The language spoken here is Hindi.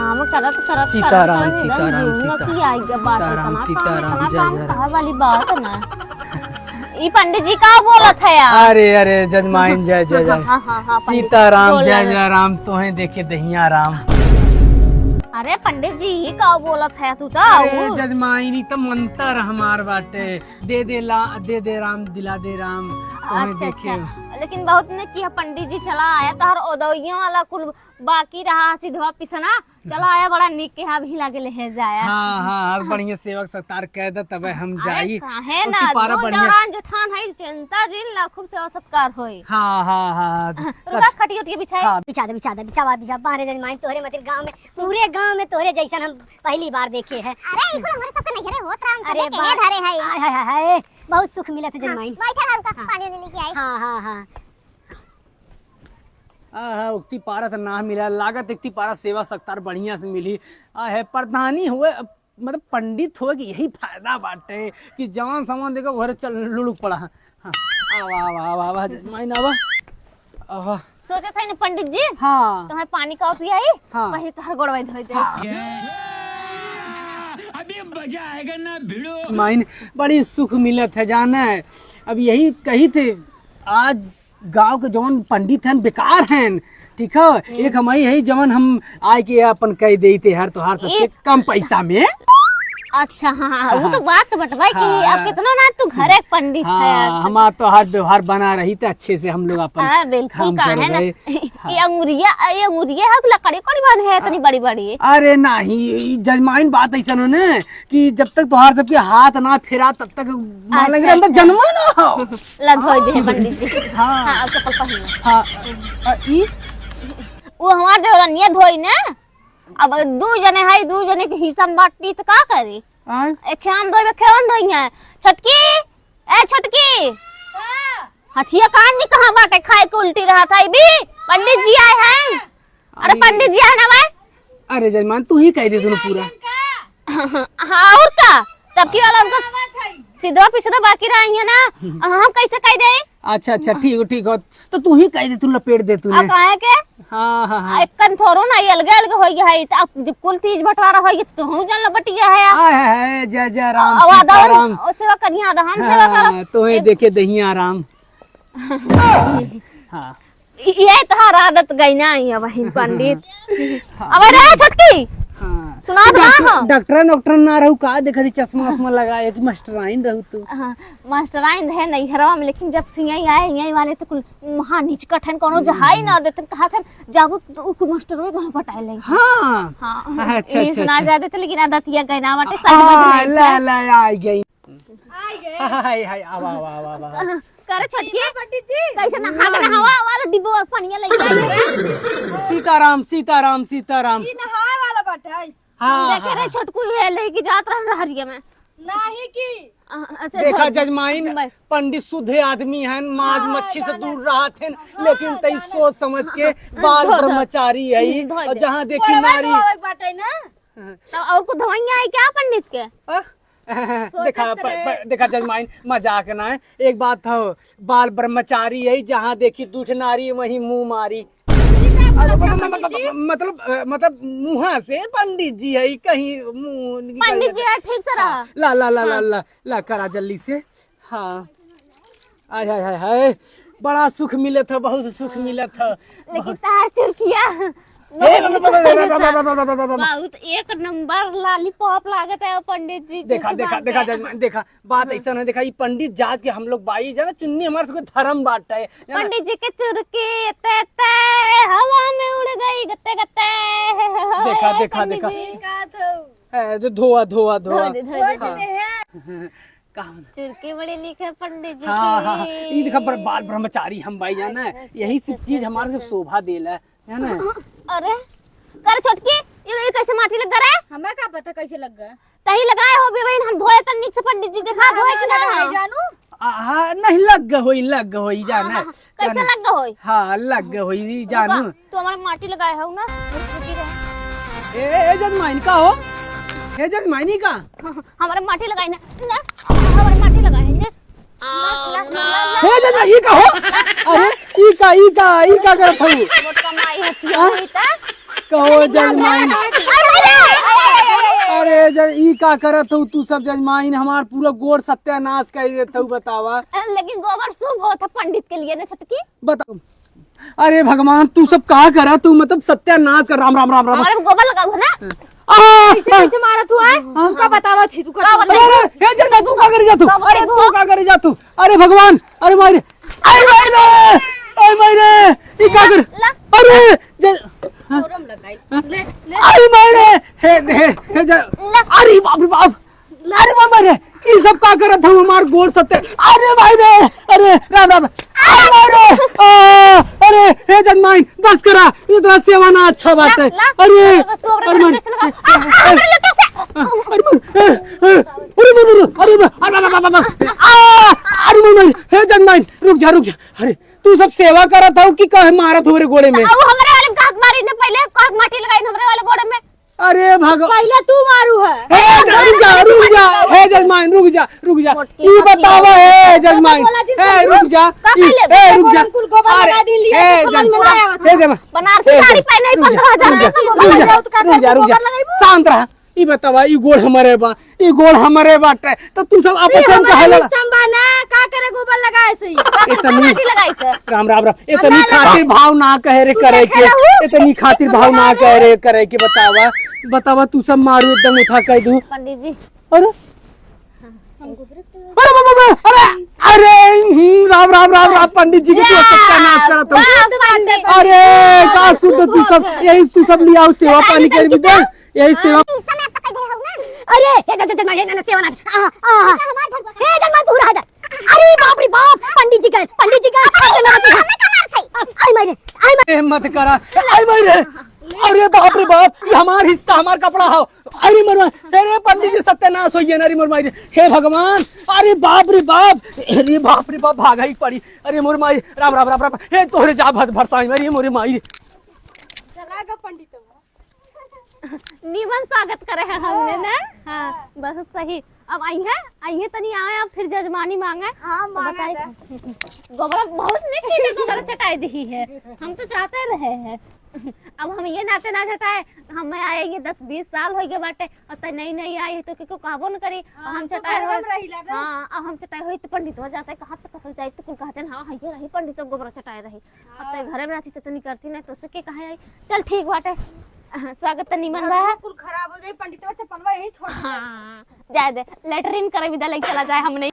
काम करत करत सीताराम सीताराम सीताराम सीताराम जय जय वाली बात है ना। ये पंडित जी का बोलत है यार। अरे अरे जजमाइन जय जय जय हाँ, सीताराम जय जय राम तोहे देखे दहिया राम। अरे पंडित जी ये का बोलत है तू तो। अरे जजमाइनी तो मंत्र हमार बाटे दे दे राम दिला दे राम तोहे देखे। लेकिन बहुत ने किया पंडित जी चला आया तार ओदौइया वाला कुल बाकी रहा सिधवा पिसना चला आया बड़ा निक के यहाँ भी लागे ले जाया। हाँ बढ़िया सेवक सत्कार कह दे तबे हम जाई है ना दो दौरान जठान है चिंता जिन ला खूब सेवा सत्कार होई। हाँ रुका खटी उठी बिछाई बिछा बाहर जजमाइन तोहरे मतलब गांव में पूरे गांव में तोहरे जैसन हम पहली बार देखे हैं। अरे इकुल हमरे सब नहीं रे होत राम अरे के धरे है। हाय बहुत सुख मिला था जजमाइन। बैठा रुका पानी लेके आई। हाँ उक्ति पारा तो ना मिला लागत इक्ति पारा सेवा सत्कार बढ़िया से मिली है प्रधानी हुए मतलब पंडित हुए कि यही फायदा बाटे कि जवान सामान देखो घर चल लुढ़क पड़ा। हाँ आवा जजमाइन आवा सोचा था पंडित जी हाँ तुम्हें पानी का पियाई हाँ वही तो गोड़वाई धोई दे। अभी मजा आएगा ना भिड़ो। माइन बड़ी सुख मिलत है जाना है। अब यही कही थे आज गांव के जवन पंडित हैं बेकार हैं ठीक है। एक हमारी है जवन हम आए के अपन कह देते हर तोहार सबके कम पैसा में। अच्छा हाँ वो तो बात बटवाई कि आप कितना ना तू घर एक पंडित है। हमारा तो हर व्यवहार बना रही था अच्छे से हम लोग अपन बिल्कुल का है ना। ये अंगुरिया है लकड़ी कड़ी बन है इतनी बड़ी बड़ी। अरे नहीं जजमाइन बात ऐसा ने कि जब तक तोहार सबके हाथ ना फेरा तब तक अंदर जन्म ना हो लग हो जे पंडित जी। हाँ अब चप्पल पहन हाँ ई वो हमार देवरनिया धोई ने। अब दू जने के हिस्सा में बांटी तो का करी। एक हम धोई खेवन धोई है। छटकी हथिया कान नहीं कहाँ बाटे खाए के उल्टी रहा था भी पंडित जी आए हैं। अरे पंडित जी आए ना भाई। अरे जजमान तू ही कह दे तूने पूरा। हाँ और का तबकी वाला उनका सीधा पिछड़ा बाकी रही है ना। हम कैसे कह दे। अच्छा ठीक हो तो तू ही कह दे तू लपेट दे तूने। कहे के हाँ एकन थोरो ना अलग हो गया है। अब जब कुल तीज बंटवारा हो गया तो हूं जन लपट गया है। जय जय राम सीताराम सेवा करिया हम सेवा कर तो देखे दहिया राम। हाँ ये तहार आदत गई ना है वही पंडित। अब रे छटकी सुना दो डॉक्टर ना रहू का देखा चश्मा लगाए कि मास्टराइन रहू तू। मास्टराइन है नहीं हरवा में लेकिन जब सियाई आए यही वाले तो कुल वहां नीच कठन कोनो जहाई ना देते कहा था जाबू तो कुल मास्टर में तो पटाए ले। हां अच्छा ये सुना जा देते लेकिन आदतिया कहना बाटे सही ला आई गई हाय आवा करे छटकी पंडित जी कैसे ना हवा वाला डिब्बा पानी ले सीताराम ई नहाए वाला बाटे। देखे रे छटकू है लेके जात रह हरिया में नहीं की। अच्छा देखा जजमाइन पंडित शुद्ध आदमी हैं माज मच्छी से दूर रहा थे लेकिन तई सोच समझ के बाल ब्रह्मचारी है और जहाँ देखी नारी बाटे ना तो और को धवैया है क्या पंडित के। देखा जजमाइन मजाक ना है। एक बात था बाल ब्रह्मचारी है जहाँ देखी दूठ नारी वहीं मुंह मारी। मतलब मुँह से पंडित जी है कहीं मुँह पंडित जी है ठीक से रहा। ला करा जल्दी से। हाँ हाय बड़ा सुख मिला था बहुत सुख मिला था लेकिन तार चुरकिया बहुत एक नंबर लॉलीपॉप लागत है पंडित जी। देखा जजमान देखा बात ऐसा है। देखा ये पंडित जात के हम लोग बाई जाना चुन्नी हमारे सबके धर्म बांटा है। पंडित जी के चुरकी ते हवा में उड़ गई गत्ते देखा धोआ चुरकी बड़ी निक है पंडित जी। हाँ ये देखा बाल ब्रह्मचारी हम भाई जाना है यही सब चीज हमारे से शोभा देला है ना। अरे कर छटकी ये कैसे माटी लग रहा है। हमें क्या पता कैसे लग गया। तही लगाए हो बे बहन हम धोए तन निक से पंडित जी देखा धोए के लगा जानू। हाँ नहीं लग होई जाना कैसे लग होई। हाँ लग होई जानू तो हमारे माटी लगाए हो ना। ए जजमाइन का हो हे जजमाइनी का हमारे माटी लगाई ना हमारे माटी लगाए ना हे जजमाइन का हो। अरे ई का करत हूँ कमाई हथिया होई ता कहो जजमाइन। अरे अरे ई का करत हो तू सब जजमाइन हमार पूरा गोड़ सत्यानाश कर देता बतावा। लेकिन गोबर शुभ होता पंडित के लिए ना छोटकी। बता अरे भगवान तू सब का करा तू मतलब सत्यानाश कर। राम राम राम राम। हमारे गोबर लगाऊ है ना। कैसे मारा तू है? तू का बतावा थी तू का अरे हे जना तू का करे जा तू? अरे तू का करे जा तू? अरे भगवान अरे मारे अरे मारे अरे मारे ई का कर? अरे फोरम लगाई ले अरे मारे हे अरे बाप रे बाप अरे बाप रे ये सब का करत हूँ हमार गोड़ सत्य। अरे भाई रे अरे राम राम अरे हे जजमाइन बस करा इतना सेवा ना अच्छा बात है। अरे अरे मन अरे हे जजमाइन रुक जा। अरे तू सब सेवा करत हूँ कि कहे मारत हो मेरे गोड़े में? हमारे वाले काक मारी ने पहले काक माटी लगाई हमारे वाले गोड़े में। अरे भगवान पहले तू मारू है। रुक जा हे जजमान रुक जा ई बतावा हे जजमान हे रुक जा रुक जा कुल गोबर लगा दी लिए समझ में ना आवत। बनारसी साड़ी पहने 15,000 रुक जा शांत रहा। ई बतावा ई गोड़ हमारे बाटे तो तू सब आपस में कहे लगा संभाना का करे गोबर लगाए सही माटी लगाई से। राम राम राम इतनी खातिर भाव ना कहे रे करे के इतनी खातिर भाव ना कहे रे करे के बतावा तू सब मारू एकदम उठा कर दू। पंडित जी अरे अरे राम राम राम राम पंडित जी की तू सत्यानाश करत हो। अरे का सुध तू सब यही तू सब लिया सेवा पानी कर भी दे यही सेवा। समय आप कह दे हो ना। अरे ये जजमान सेवा ना हे जजमान तू रहा। अरे बाप रे बाप पंडित जी का आई मारे मत करा आई मारे। अरे बाप रे बाप ये हमार हिस्सा हमार कपड़ा हो। अरे मरवा अरे पंडित जी सत्यानाश हो अरे मुरमाई हे भगवान। अरे बाप रे बाप भागा ही पड़ी। अरे मुरमाई राम राम राम राम हे तोहरे जा भरसाई मेरी मोरे माई। चलागा पंडित निमन स्वागत करे है हमने ना। हाँ बस सही। अब आई है तनी आए अब फिर जजमानी मांगे। हाँ बताइए गोबर बहुत नहीं गोबर चटाई दी है। हम तो चाहते रहे हैं अब हम ये नाते ना चटाए। हम आए ये 10-20 साल हो गए बाटे और तय नहीं आई तो किको कहबो न करी। हम चटाए हाँ अब हम चटाए हुई तो पंडित हो जाता है कहाँ तक कसल जाए तो कुल कहते हैं हाँ ये रही पंडित गोबर चटाए रही। अब तय घरे में रहती तो नहीं करती नहीं तो उससे के कहे आई। चल ठीक बाटे स्वागत निमन रहा। कुल खराब हो जाए पंडित चप्पलवा यही छोड़। हाँ जाए दे लेटरिन करे विदा लग चला जाए हमने।